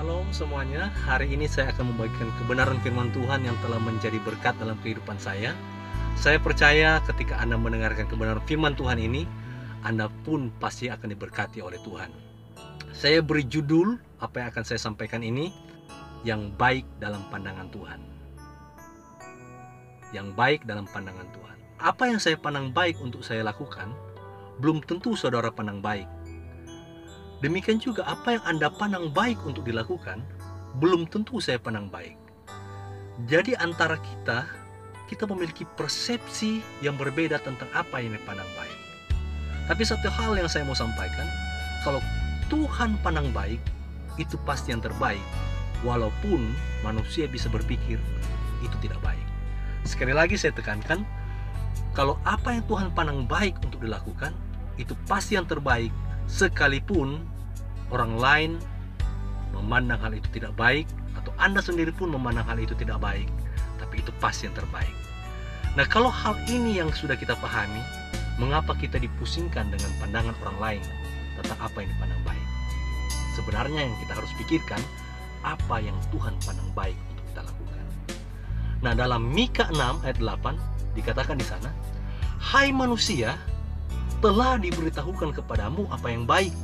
Shalom semuanya, hari ini saya akan membagikan kebenaran firman Tuhan yang telah menjadi berkat dalam kehidupan saya. Saya percaya ketika Anda mendengarkan kebenaran firman Tuhan ini, Anda pun pasti akan diberkati oleh Tuhan. Saya beri judul apa yang akan saya sampaikan ini, yang baik dalam pandangan Tuhan. Yang baik dalam pandangan Tuhan. Apa yang saya pandang baik untuk saya lakukan, belum tentu saudara pandang baik. Demikian juga apa yang Anda pandang baik untuk dilakukan, belum tentu saya pandang baik. Jadi antara kita memiliki persepsi yang berbeda tentang apa yang dipandang baik. Tapi satu hal yang saya mau sampaikan, kalau Tuhan pandang baik, itu pasti yang terbaik. Walaupun manusia bisa berpikir itu tidak baik. Sekali lagi saya tekankan, kalau apa yang Tuhan pandang baik untuk dilakukan, itu pasti yang terbaik. Sekalipun orang lain memandang hal itu tidak baik, atau Anda sendiri pun memandang hal itu tidak baik, tapi itu pasti yang terbaik. Nah, kalau hal ini yang sudah kita pahami, mengapa kita dipusingkan dengan pandangan orang lain tentang apa yang dipandang baik? Sebenarnya yang kita harus pikirkan, apa yang Tuhan pandang baik untuk kita lakukan. Nah, dalam Mika 6 ayat 8 dikatakan di sana, "Hai manusia, telah diberitahukan kepadamu apa yang baik,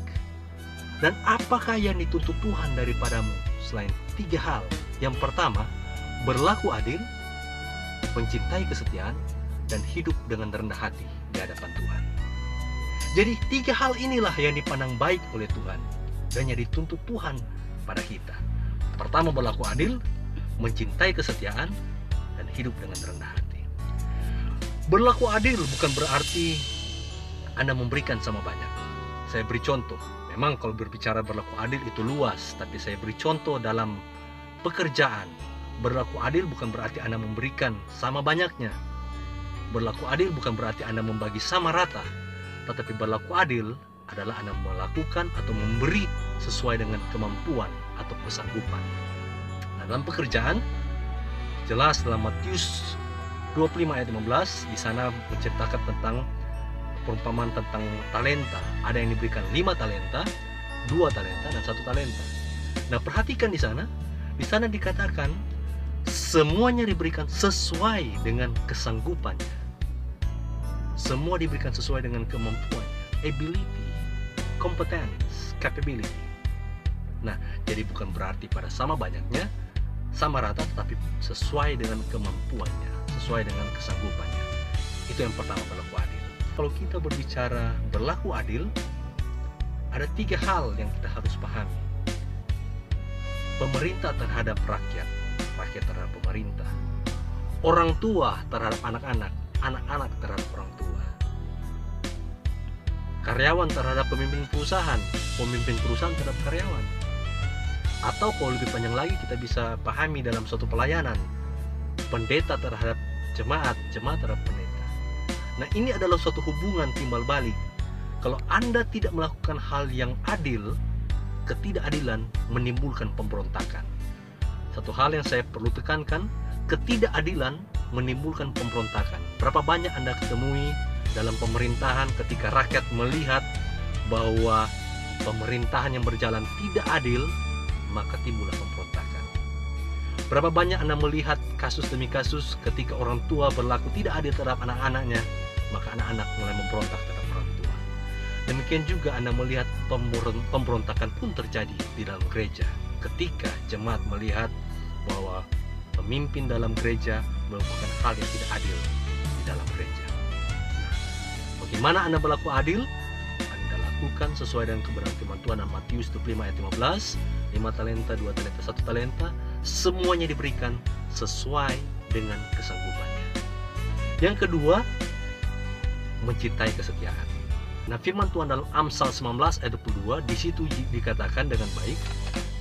dan apakah yang dituntut Tuhan daripadamu selain 3 hal. Yang pertama, berlaku adil, mencintai kesetiaan, dan hidup dengan rendah hati di hadapan Tuhan." Jadi 3 hal inilah yang dipandang baik oleh Tuhan dan yang dituntut Tuhan pada kita. Pertama, berlaku adil, mencintai kesetiaan, dan hidup dengan rendah hati. Berlaku adil bukan berarti Anda memberikan sama banyak. Saya beri contoh. Memang kalau berbicara berlaku adil itu luas, tapi saya beri contoh dalam pekerjaan. Berlaku adil bukan berarti Anda memberikan sama banyaknya. Berlaku adil bukan berarti Anda membagi sama rata. Tetapi berlaku adil adalah Anda melakukan atau memberi sesuai dengan kemampuan atau kesanggupan. Nah, dalam pekerjaan, jelas dalam Matius 25 ayat 15, di sana menceritakan tentang perumpamaan tentang talenta. Ada yang diberikan 5 talenta, 2 talenta, dan 1 talenta. Nah, perhatikan di sana dikatakan semuanya diberikan sesuai dengan kesanggupannya. Semua diberikan sesuai dengan kemampuannya, ability, competence, capability. Nah, jadi bukan berarti pada sama banyaknya, sama rata, tetapi sesuai dengan kemampuannya, sesuai dengan kesanggupannya. Itu yang pertama, berlaku adil. Kalau kita berbicara berlaku adil, ada 3 hal yang kita harus pahami. Pemerintah terhadap rakyat, rakyat terhadap pemerintah, orang tua terhadap anak-anak, anak-anak terhadap orang tua, karyawan terhadap pemimpin perusahaan, pemimpin perusahaan terhadap karyawan. Atau kalau lebih panjang lagi kita bisa pahami dalam suatu pelayanan, pendeta terhadap jemaat, jemaat terhadap pendeta. Nah, ini adalah suatu hubungan timbal balik. Kalau Anda tidak melakukan hal yang adil, ketidakadilan menimbulkan pemberontakan. Satu hal yang saya perlu tekankan, ketidakadilan menimbulkan pemberontakan. Berapa banyak Anda ketemui dalam pemerintahan ketika rakyat melihat bahwa pemerintahan yang berjalan tidak adil, maka timbullah pemberontakan. Berapa banyak Anda melihat kasus demi kasus ketika orang tua berlaku tidak adil terhadap anak-anaknya, maka anak-anak mulai memberontak terhadap orang tua. Demikian juga Anda melihat pemberontakan pun terjadi di dalam gereja ketika jemaat melihat bahwa pemimpin dalam gereja melakukan hal yang tidak adil di dalam gereja. Bagaimana Anda berlaku adil? Anda lakukan sesuai dengan kebenaran firman Tuhan dalam Matius 25 ayat 15, 5 talenta, 2 talenta, 1 talenta, semuanya diberikan sesuai dengan kesanggupannya. Yang kedua, mencintai kesetiaan. Nah, firman Tuhan dalam Amsal 19 ayat 22, di situ dikatakan dengan baik.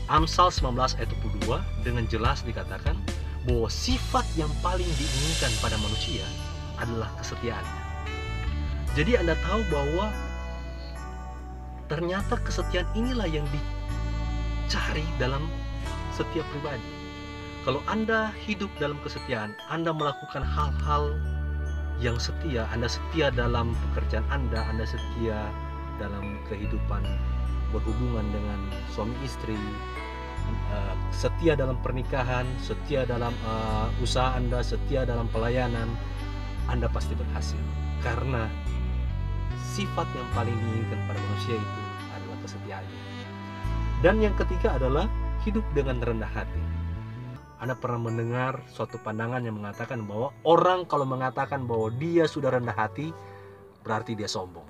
Amsal 19 ayat 22 dengan jelas dikatakan bahwa sifat yang paling diinginkan pada manusia adalah kesetiaannya. Jadi Anda tahu bahwa ternyata kesetiaan inilah yang dicari dalam setiap pribadi. Kalau Anda hidup dalam kesetiaan, Anda melakukan hal-hal yang setia, Anda setia dalam pekerjaan Anda setia dalam kehidupan berhubungan dengan suami istri, setia dalam pernikahan, setia dalam usaha Anda, setia dalam pelayanan, Anda pasti berhasil. Karena sifat yang paling diinginkan pada manusia itu adalah kesetiaan. Dan yang ketiga adalah hidup dengan rendah hati. Anda pernah mendengar suatu pandangan yang mengatakan bahwa orang kalau mengatakan bahwa dia sudah rendah hati, berarti dia sombong.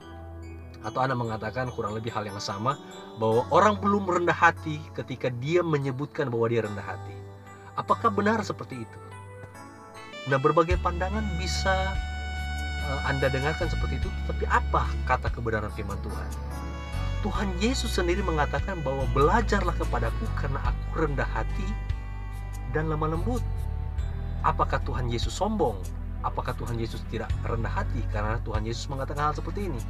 Atau Anda mengatakan kurang lebih hal yang sama, bahwa orang belum rendah hati ketika dia menyebutkan bahwa dia rendah hati. Apakah benar seperti itu? Nah, berbagai pandangan bisa Anda dengarkan seperti itu, tapi apa kata kebenaran firman Tuhan? Tuhan Yesus sendiri mengatakan bahwa belajarlah kepadaku karena aku rendah hati dan lemah lembut. Apakah Tuhan Yesus sombong? Apakah Tuhan Yesus tidak rendah hati karena Tuhan Yesus mengatakan hal seperti ini?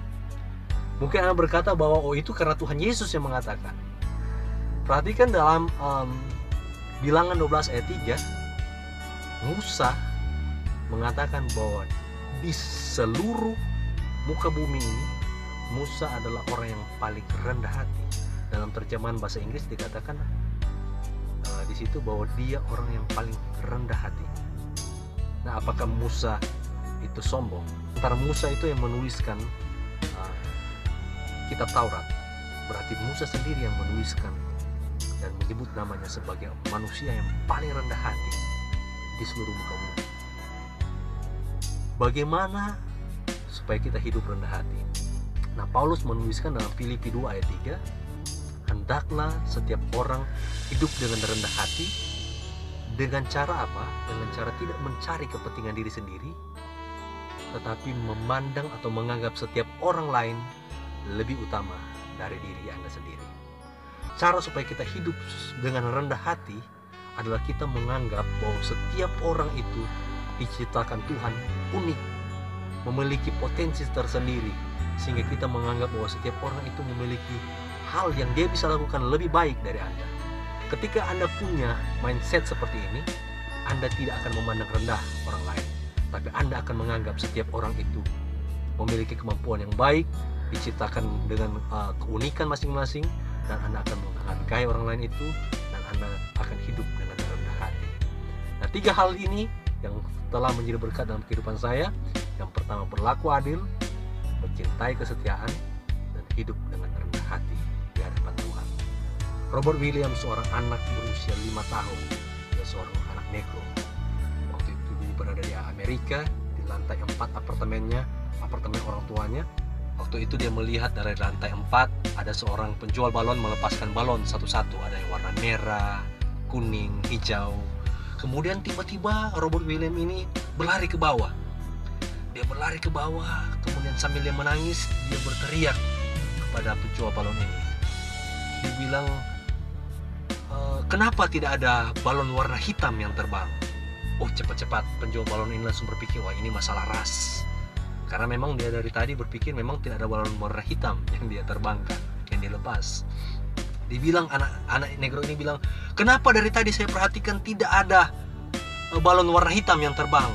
Mungkin Anda berkata bahwa itu karena Tuhan Yesus yang mengatakan. Perhatikan dalam Bilangan 12 ayat 3, Musa mengatakan bahwa di seluruh muka bumi ini Musa adalah orang yang paling rendah hati. Dalam terjemahan bahasa Inggris dikatakan di situ bahwa dia orang yang paling rendah hati. Nah, apakah Musa itu sombong? Antara Musa itu yang menuliskan kitab Taurat, berarti Musa sendiri yang menuliskan dan menyebut namanya sebagai manusia yang paling rendah hati di seluruh muka bumi. Bagaimana supaya kita hidup rendah hati? Nah, Paulus menuliskan dalam Filipi 2 ayat 3, hendaklah setiap orang hidup dengan rendah hati. Dengan cara apa? Dengan cara tidak mencari kepentingan diri sendiri, tetapi memandang atau menganggap setiap orang lain lebih utama dari diri Anda sendiri. Cara supaya kita hidup dengan rendah hati adalah kita menganggap bahwa setiap orang itu diciptakan Tuhan unik, memiliki potensi tersendiri, sehingga kita menganggap bahwa setiap orang itu memiliki hal yang dia bisa lakukan lebih baik dari Anda. Ketika Anda punya mindset seperti ini, Anda tidak akan memandang rendah orang lain, tapi Anda akan menganggap setiap orang itu memiliki kemampuan yang baik, diciptakan dengan keunikan masing-masing, dan Anda akan menghargai orang lain itu, dan Anda akan hidup dengan rendah hati. Nah, 3 hal ini yang telah menjadi berkat dalam kehidupan saya. Yang pertama, berlaku adil, mencintai kesetiaan, dan hidup dengan rendah hati di hadapan Tuhan. Robert Williams, seorang anak berusia 5 tahun, dia seorang anak negro. Waktu itu dia berada di Amerika, di lantai 4 apartemen orang tuanya. Waktu itu dia melihat dari lantai 4 ada seorang penjual balon melepaskan balon satu-satu, ada yang warna merah, kuning, hijau. Kemudian tiba-tiba Robert Williams ini berlari ke bawah. Dia berlari ke bawah, kemudian sambil dia menangis, dia berteriak kepada penjual balon ini. Dia bilang, kenapa tidak ada balon warna hitam yang terbang? Oh, cepat-cepat penjual balon ini langsung berpikir, wah, ini masalah ras. Karena memang dia dari tadi berpikir memang tidak ada balon warna hitam yang dia terbangkan, yang dia lepas. Dibilang anak negro ini bilang, kenapa dari tadi saya perhatikan tidak ada balon warna hitam yang terbang?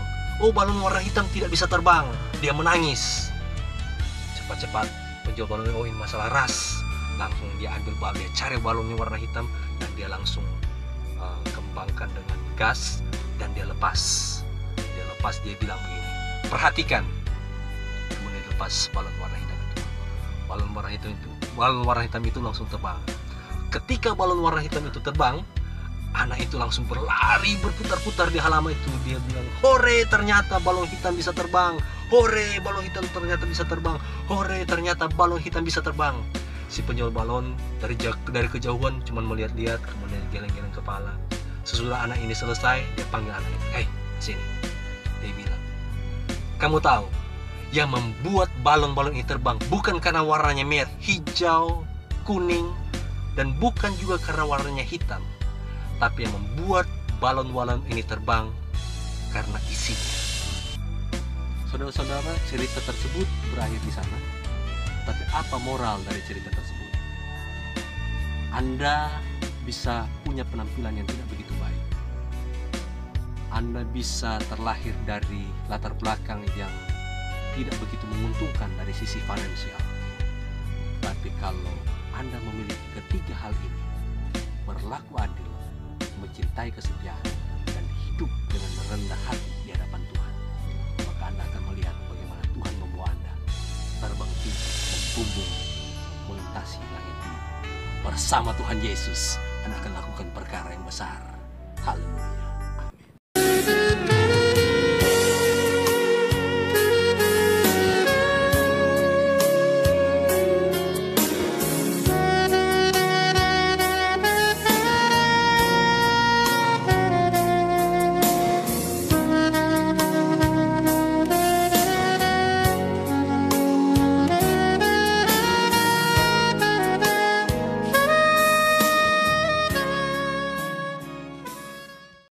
Oh, balon warna hitam tidak bisa terbang. Dia menangis. Cepat-cepat penjual balon ini, oh, ini masalah ras. Langsung dia ambil balon, dia cari balonnya warna hitam, dan dia langsung kembangkan dengan gas, dan dia lepas. Dia bilang begini, perhatikan. Kemudian lepas balon warna hitam itu. Balon warna hitam itu langsung terbang. Ketika balon warna hitam itu terbang, anak itu langsung berlari berputar-putar di halaman itu. Dia bilang, hore, ternyata balon hitam bisa terbang. Hore, balon hitam ternyata bisa terbang. Hore, ternyata balon hitam bisa terbang. Si penjual balon dari kejauhan cuma melihat-lihat, kemudian geleng-geleng kepala. Sesudah anak ini selesai, dia panggil anak itu, hei, sini. Dia bilang, kamu tahu, yang membuat balon-balon ini terbang bukan karena warnanya merah, hijau, kuning, dan bukan juga karena warnanya hitam, tapi yang membuat balon-balon ini terbang karena isinya. Saudara-saudara, cerita tersebut berakhir di sana. Tapi apa moral dari cerita tersebut? Anda bisa punya penampilan yang tidak begitu baik. Anda bisa terlahir dari latar belakang yang tidak begitu menguntungkan dari sisi finansial. Tapi kalau Anda memiliki ketiga hal ini, berlaku adil, mencintai kesetiaan, dan hidup dengan rendah hati di hadapan Tuhan, maka Anda akan melihat bagaimana Tuhan membawa Anda terbang tinggi, membumbung, melintasi langit biru. Bersama Tuhan Yesus, Anda akan lakukan perkara yang besar. Haleluya.